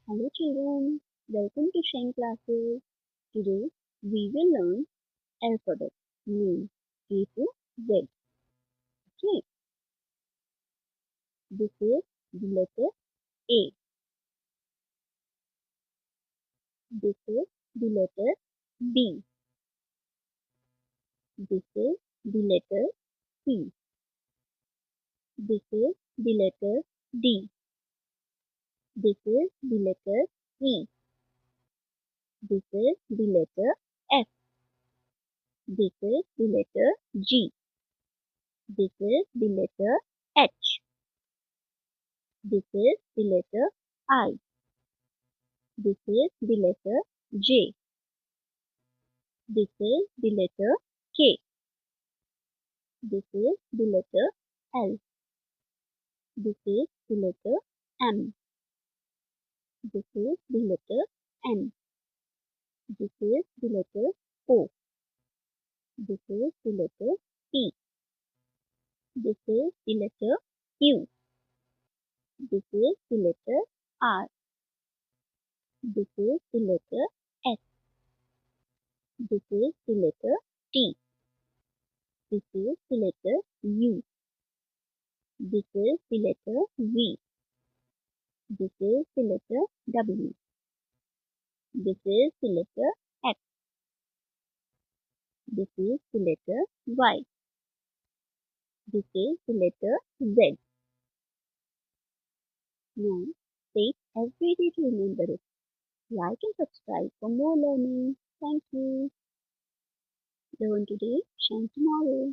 Hello children, welcome to Shine classes. Today we will learn alphabet name A to Z. Okay, this is the letter A. This is the letter B. This is the letter C. This is the letter D. This is the letter E. This is the letter F. This is the letter G. This is the letter H. This is the letter I. This is the letter J. This is the letter K. This is the letter L. This is the letter M. This is the letter N. This is the letter O. This is the letter P. This is the letter Q. This is the letter R. This is the letter S. This is the letter T. This is the letter U. This is the letter V. This is the letter W. This is the letter X. This is the letter Y. This is the letter Z. Now, take every day to remember it. Like and subscribe for more learning. Thank you. Learn today, shine tomorrow.